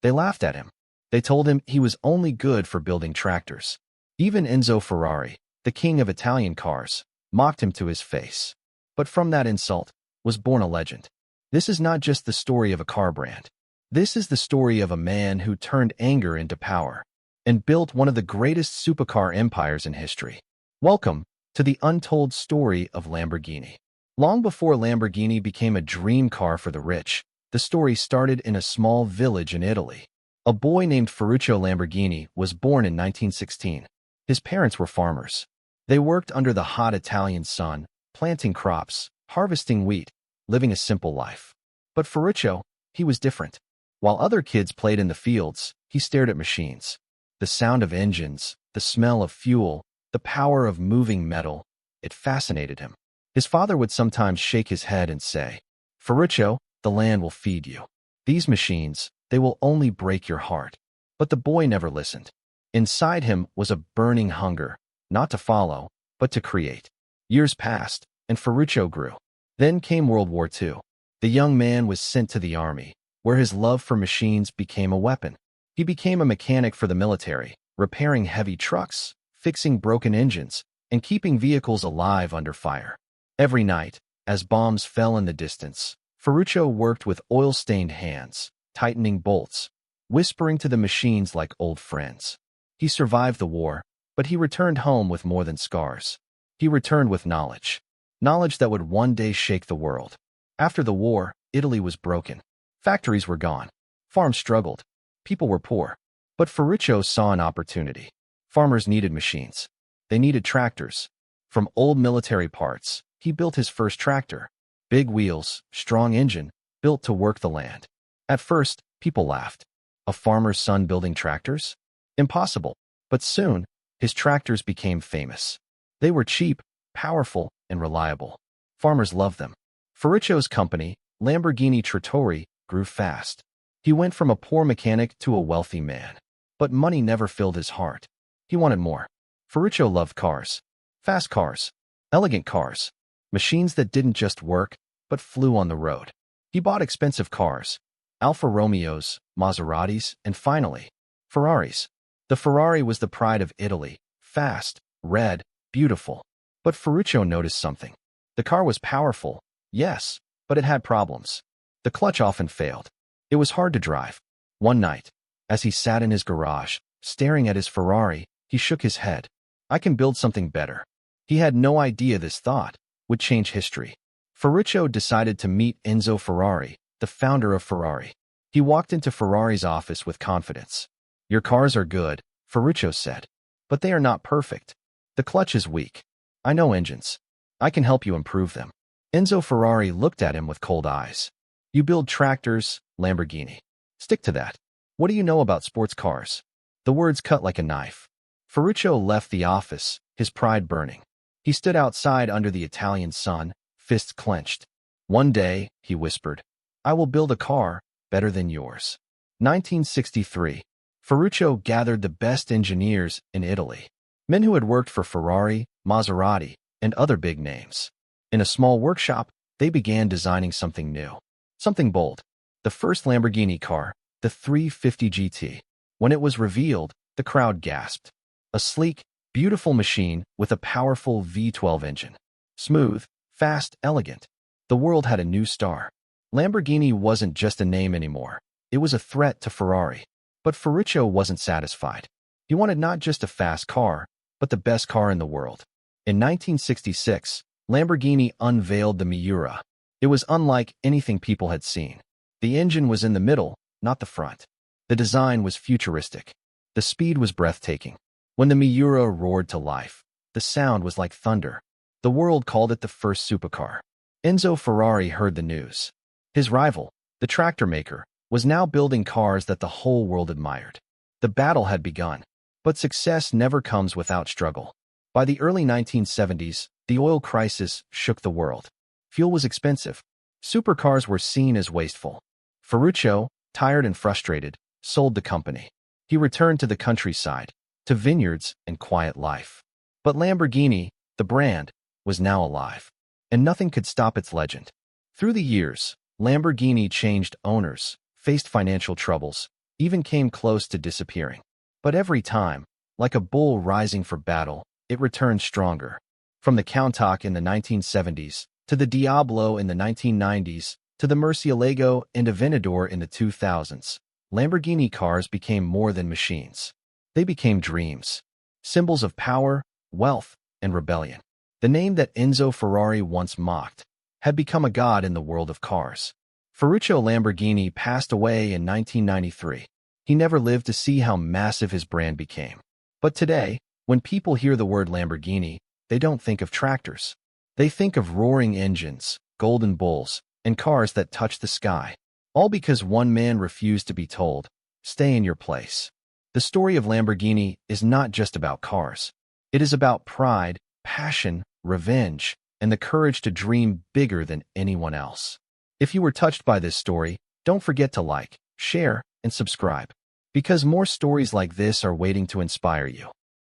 They laughed at him. They told him he was only good for building tractors. Even Enzo Ferrari, the king of Italian cars, mocked him to his face. But from that insult was born a legend. This is not just the story of a car brand. This is the story of a man who turned anger into power and built one of the greatest supercar empires in history. Welcome to the untold story of Lamborghini. Long before Lamborghini became a dream car for the rich, the story started in a small village in Italy. A boy named Ferruccio Lamborghini was born in 1916. His parents were farmers. They worked under the hot Italian sun, planting crops, harvesting wheat, living a simple life. But Ferruccio, he was different. While other kids played in the fields, he stared at machines. The sound of engines, the smell of fuel, the power of moving metal, it fascinated him. His father would sometimes shake his head and say, "Ferruccio, the land will feed you. These machines, they will only break your heart." But the boy never listened. Inside him was a burning hunger, not to follow, but to create. Years passed, and Ferruccio grew. Then came World War II. The young man was sent to the army, where his love for machines became a weapon. He became a mechanic for the military, repairing heavy trucks, fixing broken engines, and keeping vehicles alive under fire. Every night, as bombs fell in the distance, Ferruccio worked with oil-stained hands, tightening bolts, whispering to the machines like old friends. He survived the war, but he returned home with more than scars. He returned with knowledge. Knowledge that would one day shake the world. After the war, Italy was broken. Factories were gone. Farms struggled. People were poor. But Ferruccio saw an opportunity. Farmers needed machines. They needed tractors. From old military parts, he built his first tractor. Big wheels, strong engine, built to work the land. At first, people laughed. A farmer's son building tractors? Impossible. But soon, his tractors became famous. They were cheap, powerful, and reliable. Farmers loved them. Ferruccio's company, Lamborghini Trattori, grew fast. He went from a poor mechanic to a wealthy man. But money never filled his heart. He wanted more. Ferruccio loved cars. Fast cars. Elegant cars. Machines that didn't just work, but flew on the road. He bought expensive cars. Alfa Romeos, Maseratis, and finally, Ferraris. The Ferrari was the pride of Italy. Fast, red, beautiful. But Ferruccio noticed something. The car was powerful, yes, but it had problems. The clutch often failed. It was hard to drive. One night, as he sat in his garage, staring at his Ferrari, he shook his head. "I can build something better." He had no idea this thought would change history. Ferruccio decided to meet Enzo Ferrari, the founder of Ferrari. He walked into Ferrari's office with confidence. "Your cars are good," Ferruccio said, "but they are not perfect. The clutch is weak. I know engines. I can help you improve them." Enzo Ferrari looked at him with cold eyes. "You build tractors, Lamborghini. Stick to that. What do you know about sports cars?" The words cut like a knife. Ferruccio left the office, his pride burning. He stood outside under the Italian sun, fists clenched. "One day," he whispered, "I will build a car better than yours." 1963. Ferruccio gathered the best engineers in Italy. Men who had worked for Ferrari, Maserati, and other big names. In a small workshop, they began designing something new. Something bold. The first Lamborghini car, the 350 GT. When it was revealed, the crowd gasped. A sleek, beautiful machine with a powerful V12 engine. Smooth, fast, elegant. The world had a new star. Lamborghini wasn't just a name anymore. It was a threat to Ferrari. But Ferruccio wasn't satisfied. He wanted not just a fast car, but the best car in the world. In 1966, Lamborghini unveiled the Miura. It was unlike anything people had seen. The engine was in the middle, not the front. The design was futuristic. The speed was breathtaking. When the Miura roared to life, the sound was like thunder. The world called it the first supercar. Enzo Ferrari heard the news. His rival, the tractor maker, was now building cars that the whole world admired. The battle had begun. But success never comes without struggle. By the early 1970s, the oil crisis shook the world. Fuel was expensive. Supercars were seen as wasteful. Ferruccio, tired and frustrated, sold the company. He returned to the countryside, to vineyards and quiet life. But Lamborghini, the brand, was now alive. And nothing could stop its legend. Through the years, Lamborghini changed owners, faced financial troubles, even came close to disappearing. But every time, like a bull rising for battle, it returned stronger. From the Countach in the 1970s, to the Diablo in the 1990s, to the Murcielago and Aventador in the 2000s, Lamborghini cars became more than machines. They became dreams, symbols of power, wealth, and rebellion. The name that Enzo Ferrari once mocked had become a god in the world of cars. Ferruccio Lamborghini passed away in 1993. He never lived to see how massive his brand became. But today, when people hear the word Lamborghini, they don't think of tractors. They think of roaring engines, golden bulls, and cars that touch the sky. All because one man refused to be told, "Stay in your place." The story of Lamborghini is not just about cars. It is about pride, passion, revenge, and the courage to dream bigger than anyone else. If you were touched by this story, don't forget to like, share, and subscribe, because more stories like this are waiting to inspire you.